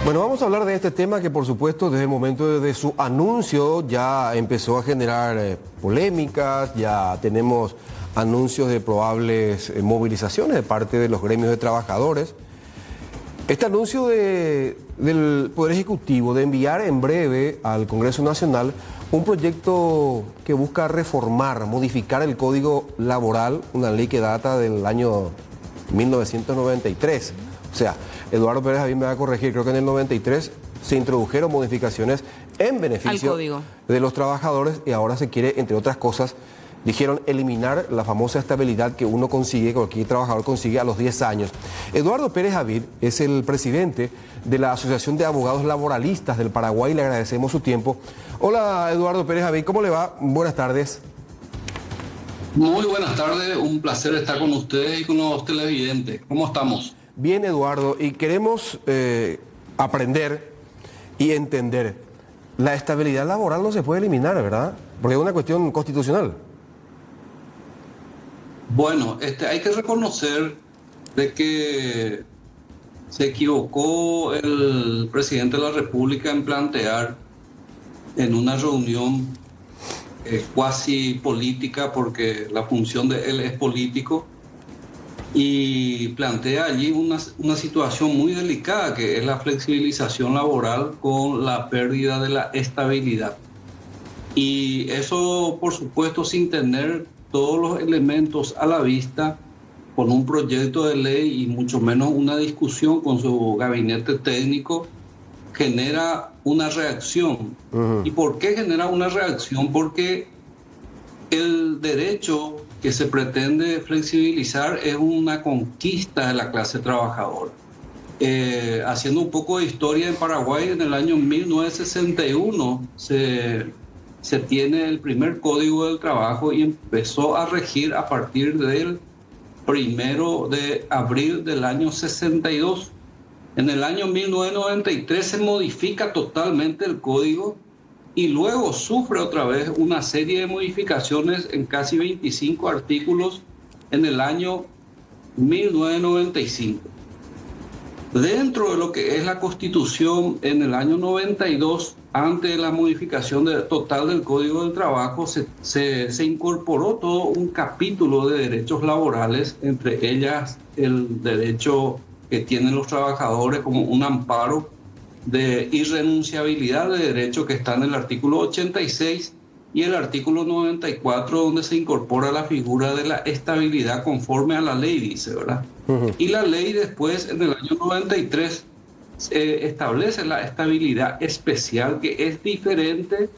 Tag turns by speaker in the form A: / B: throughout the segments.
A: Bueno, vamos a hablar de este tema que por supuesto desde el momento de su anuncio ya empezó a generar polémicas, ya tenemos anuncios de probables movilizaciones de parte de los gremios de trabajadores. Este anuncio del Poder Ejecutivo de enviar en breve al Congreso Nacional un proyecto que busca reformar, modificar el Código Laboral, una ley que data del año 1993. O sea, Eduardo Pérez Avín me va a corregir, creo que en el 93 se introdujeron modificaciones en beneficio de los trabajadores y ahora se quiere, entre otras cosas, dijeron eliminar la famosa estabilidad que uno consigue, que cualquier trabajador consigue a los 10 años. Eduardo Pérez Avín es el presidente de la Asociación de Abogados Laboralistas del Paraguay, le agradecemos su tiempo. Hola Eduardo Pérez Avín, ¿cómo le va? Buenas tardes.
B: Muy buenas tardes, un placer estar con ustedes y con los televidentes. ¿Cómo estamos?
A: Bien, Eduardo, y queremos aprender y entender. La estabilidad laboral no se puede eliminar, ¿verdad? Porque es una cuestión constitucional.
B: Bueno, hay que reconocer de que se equivocó el presidente de la República en plantear en una reunión cuasi política, porque la función de él es político, y plantea allí una situación muy delicada que es la flexibilización laboral con la pérdida de la estabilidad. Y eso, por supuesto, sin tener todos los elementos a la vista, con un proyecto de ley y mucho menos una discusión con su gabinete técnico, genera una reacción. ¿Y por qué genera una reacción? Porque el derecho que se pretende flexibilizar es una conquista de la clase trabajadora. Haciendo un poco de historia en Paraguay, en el año 1961 se tiene el primer Código del Trabajo y empezó a regir a partir del 1 de abril del año 62. En el año 1993 se modifica totalmente el código y luego sufre otra vez una serie de modificaciones en casi 25 artículos en el año 1995. Dentro de lo que es la Constitución, en el año 92, antes de la modificación total del Código del Trabajo, se incorporó todo un capítulo de derechos laborales, entre ellas el derecho que tienen los trabajadores como un amparo de irrenunciabilidad de derecho que está en el artículo 86 y el artículo 94, donde se incorpora la figura de la estabilidad conforme a la ley, dice, ¿verdad? Y la ley después, en el año 93, establece la estabilidad especial, que es diferente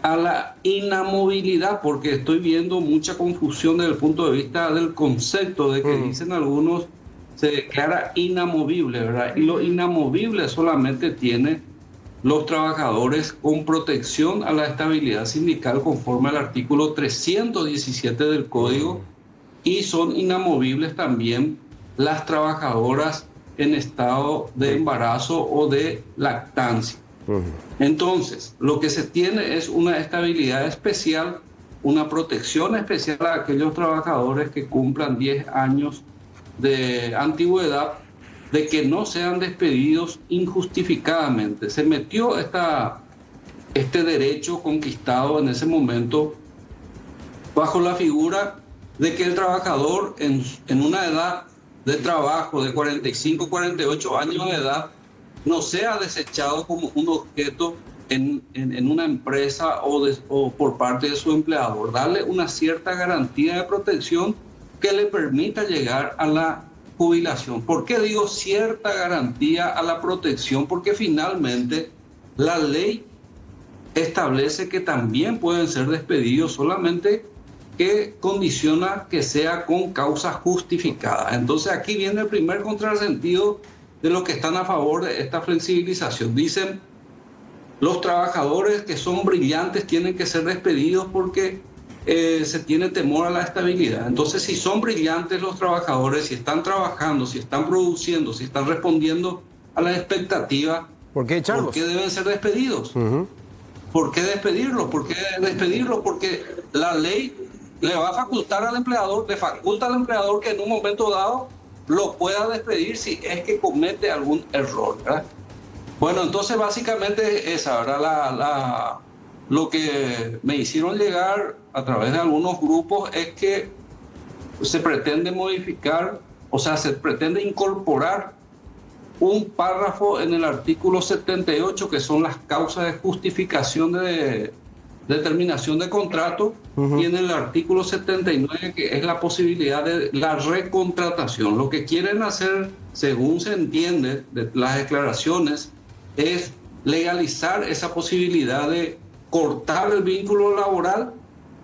B: a la inamovilidad, porque estoy viendo mucha confusión desde el punto de vista del concepto de que dicen algunos se declara inamovible, ¿verdad? Y lo inamovible solamente tiene los trabajadores con protección a la estabilidad sindical conforme al artículo 317 del Código, y son inamovibles también las trabajadoras en estado de embarazo o de lactancia. Entonces, lo que se tiene es una estabilidad especial, una protección especial a aquellos trabajadores que cumplan 10 años de antigüedad, de que no sean despedidos injustificadamente. Se metió este derecho conquistado en ese momento bajo la figura de que el trabajador en una edad de trabajo de 45, 48 años de edad no sea desechado como un objeto en una empresa o por parte de su empleador. Darle una cierta garantía de protección que le permita llegar a la jubilación. ¿Por qué digo cierta garantía a la protección? Porque finalmente la ley establece que también pueden ser despedidos, solamente que condiciona que sea con causa justificada. Entonces aquí viene el primer contrasentido de los que están a favor de esta flexibilización. Dicen, los trabajadores que son brillantes tienen que ser despedidos porque se tiene temor a la estabilidad. Entonces, si son brillantes los trabajadores, si están trabajando, si están produciendo, si están respondiendo a las expectativas,
A: ¿por qué echarlos?
B: ¿Por qué deben ser despedidos? ¿Por qué despedirlos? ¿Por qué despedirlos? Porque la ley le va a facultar al empleador, le faculta al empleador que en un momento dado lo pueda despedir si es que comete algún error, ¿verdad? Bueno, entonces básicamente esa, ¿verdad? Lo que me hicieron llegar a través de algunos grupos es que se pretende modificar, o sea, se pretende incorporar un párrafo en el artículo 78, que son las causas de justificación de terminación de contrato, y en el artículo 79, que es la posibilidad de la recontratación. Lo que quieren hacer, según se entiende de las declaraciones, es legalizar esa posibilidad de cortar el vínculo laboral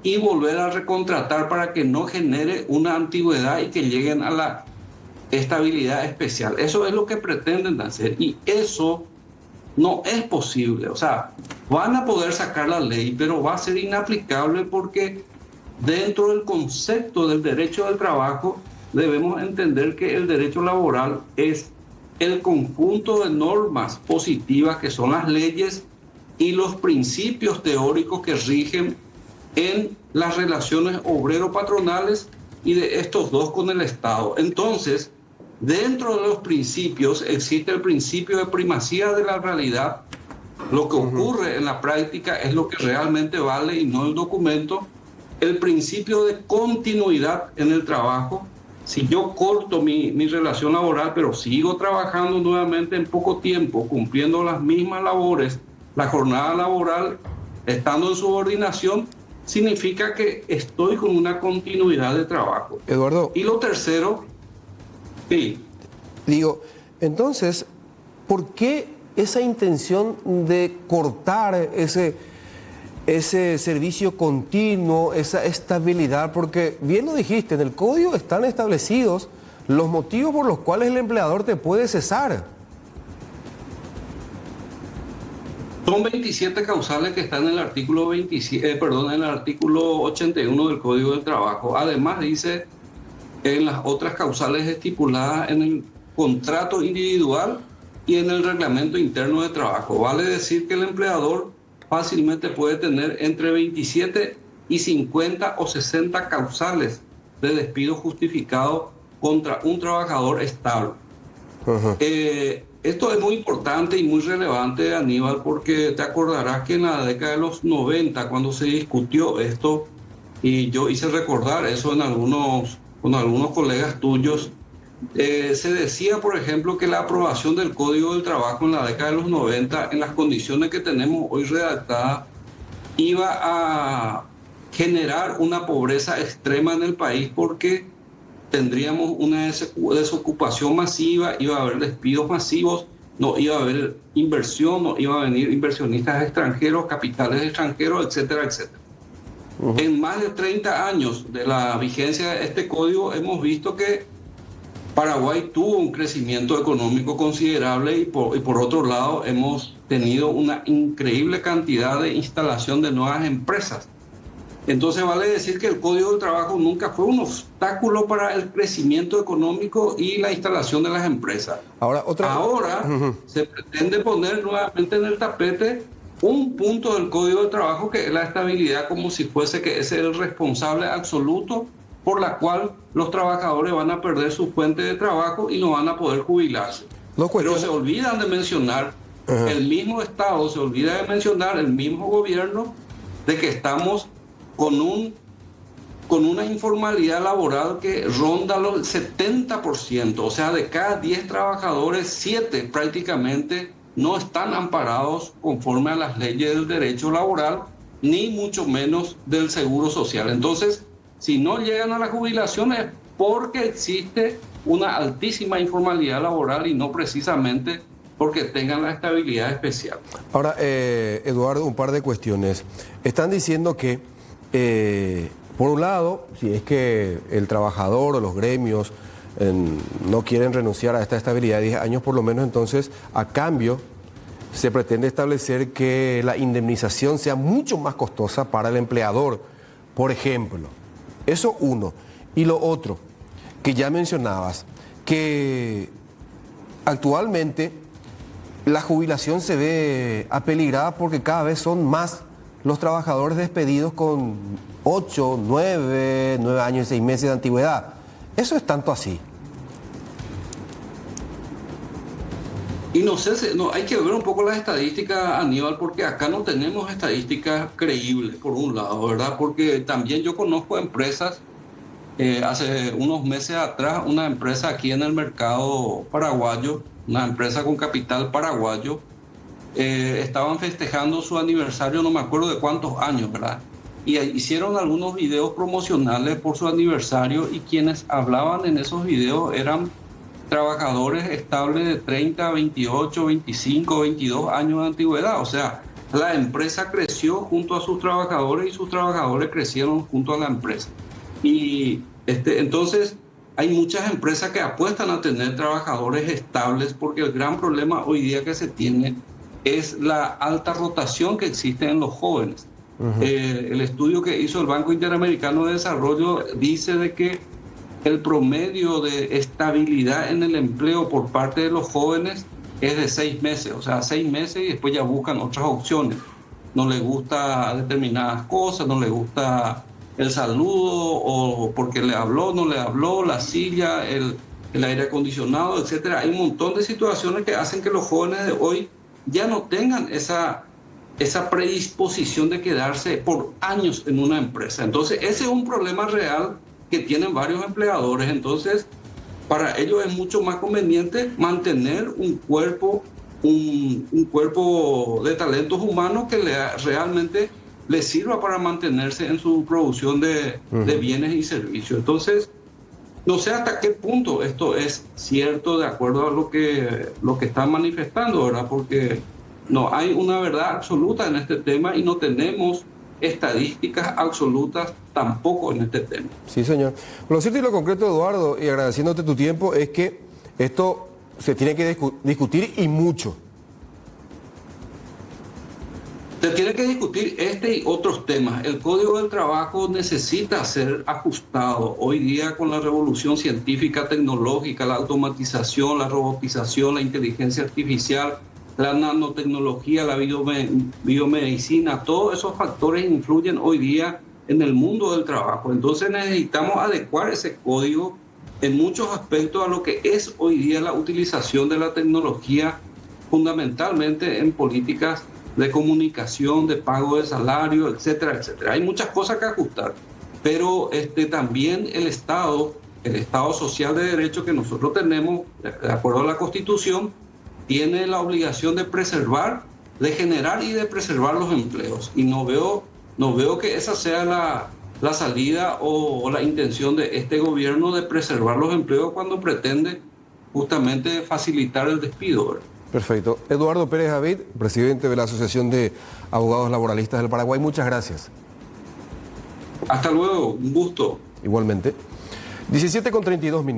B: y volver a recontratar para que no genere una antigüedad y que lleguen a la estabilidad especial. Eso es lo que pretenden hacer y eso no es posible. O sea, van a poder sacar la ley, pero va a ser inaplicable porque dentro del concepto del derecho del trabajo debemos entender que el derecho laboral es el conjunto de normas positivas que son las leyes y los principios teóricos que rigen en las relaciones obrero-patronales y de estos dos con el Estado. Entonces, dentro de los principios existe el principio de primacía de la realidad. Lo que ocurre en la práctica es lo que realmente vale y no el documento. El principio de continuidad en el trabajo. Si yo corto mi relación laboral, pero sigo trabajando nuevamente en poco tiempo, cumpliendo las mismas labores, la jornada laboral, estando en subordinación, significa que estoy con una continuidad de trabajo.
A: Eduardo.
B: Y lo tercero, sí.
A: Digo, entonces, ¿por qué esa intención de cortar ese servicio continuo, esa estabilidad? Porque bien lo dijiste, en el código están establecidos los motivos por los cuales el empleador te puede cesar.
B: Son 27 causales que están en el artículo 81 del Código del Trabajo. Además dice en las otras causales estipuladas en el contrato individual y en el reglamento interno de trabajo. Vale decir que el empleador fácilmente puede tener entre 27 y 50 o 60 causales de despido justificado contra un trabajador estable. Esto es muy importante y muy relevante, Aníbal, porque te acordarás que en la década de los 90, cuando se discutió esto, y yo hice recordar eso con algunos colegas tuyos, se decía, por ejemplo, que la aprobación del Código del Trabajo en la década de los 90, en las condiciones que tenemos hoy redactadas, iba a generar una pobreza extrema en el país porque tendríamos una desocupación masiva, iba a haber despidos masivos, no iba a haber inversión, no iban a venir inversionistas extranjeros, capitales extranjeros, etcétera, etcétera. En más de 30 años de la vigencia de este código hemos visto que Paraguay tuvo un crecimiento económico considerable y por otro lado hemos tenido una increíble cantidad de instalación de nuevas empresas. Entonces vale decir que el Código del Trabajo nunca fue un obstáculo para el crecimiento económico y la instalación de las empresas. Ahora se pretende poner nuevamente en el tapete un punto del Código del Trabajo que es la estabilidad, como si fuese que ese es el responsable absoluto por la cual los trabajadores van a perder su fuente de trabajo y no van a poder jubilarse. Pero se olvidan de mencionar, el mismo Estado se olvida de mencionar, el mismo gobierno, de que estamos con una informalidad laboral que ronda los 70%, o sea, de cada 10 trabajadores, 7 prácticamente no están amparados conforme a las leyes del derecho laboral, ni mucho menos del seguro social. Entonces, si no llegan a la jubilación es porque existe una altísima informalidad laboral y no precisamente porque tengan la estabilidad especial.
A: Ahora, Eduardo, un par de cuestiones. Están diciendo que por un lado, si es que el trabajador o los gremios no quieren renunciar a esta estabilidad de 10 años por lo menos, entonces a cambio se pretende establecer que la indemnización sea mucho más costosa para el empleador, por ejemplo. Eso uno. Y lo otro, que ya mencionabas, que actualmente la jubilación se ve apeligrada porque cada vez son más los trabajadores despedidos con 8, 9 años y 6 meses de antigüedad. ¿Eso es tanto así?
B: Y no sé, no, hay que ver un poco las estadísticas, Aníbal, porque acá no tenemos estadísticas creíbles, por un lado, ¿verdad? Porque también yo conozco empresas, hace unos meses atrás, una empresa aquí en el mercado paraguayo, una empresa con capital paraguayo, estaban festejando su aniversario, no me acuerdo de cuántos años, ¿verdad? Y hicieron algunos videos promocionales por su aniversario y quienes hablaban en esos videos eran trabajadores estables de 30, 28, 25, 22 años de antigüedad. O sea, la empresa creció junto a sus trabajadores y sus trabajadores crecieron junto a la empresa. Y entonces hay muchas empresas que apuestan a tener trabajadores estables porque el gran problema hoy día que se tiene es la alta rotación que existe en los jóvenes. El estudio que hizo el Banco Interamericano de Desarrollo dice de que el promedio de estabilidad en el empleo por parte de los jóvenes es de 6 meses, o sea, 6 meses y después ya buscan otras opciones. No les gusta determinadas cosas, no les gusta el saludo, o porque le habló, no le habló, la silla, el aire acondicionado, etcétera. Hay un montón de situaciones que hacen que los jóvenes de hoy ya no tengan esa predisposición de quedarse por años en una empresa. Entonces, ese es un problema real que tienen varios empleadores. Entonces, para ellos es mucho más conveniente mantener un cuerpo de talentos humanos que realmente les sirva para mantenerse en su producción de bienes y servicios. Entonces, no sé hasta qué punto esto es cierto de acuerdo a lo que están manifestando, ¿verdad? Porque no hay una verdad absoluta en este tema y no tenemos estadísticas absolutas tampoco en este tema.
A: Sí, señor. Lo cierto y lo concreto, Eduardo, y agradeciéndote tu tiempo, es que esto se tiene que discutir y mucho.
B: Se tiene que discutir este y otros temas. El Código del Trabajo necesita ser ajustado. Hoy día, con la revolución científica, tecnológica, la automatización, la robotización, la inteligencia artificial, la nanotecnología, la biomedicina, todos esos factores influyen hoy día en el mundo del trabajo. Entonces necesitamos adecuar ese código en muchos aspectos a lo que es hoy día la utilización de la tecnología, fundamentalmente en políticas de comunicación, de pago de salario, etcétera, etcétera. Hay muchas cosas que ajustar, pero también el Estado social de derecho que nosotros tenemos, de acuerdo a la Constitución, tiene la obligación de preservar, de generar y de preservar los empleos. Y no veo que esa sea la salida o la intención de este gobierno de preservar los empleos cuando pretende justamente facilitar el despido, ¿verdad?
A: Perfecto. Eduardo Pérez Javid, presidente de la Asociación de Abogados Laboralistas del Paraguay, muchas gracias.
B: Hasta luego, un gusto.
A: Igualmente. 17:32 minutos.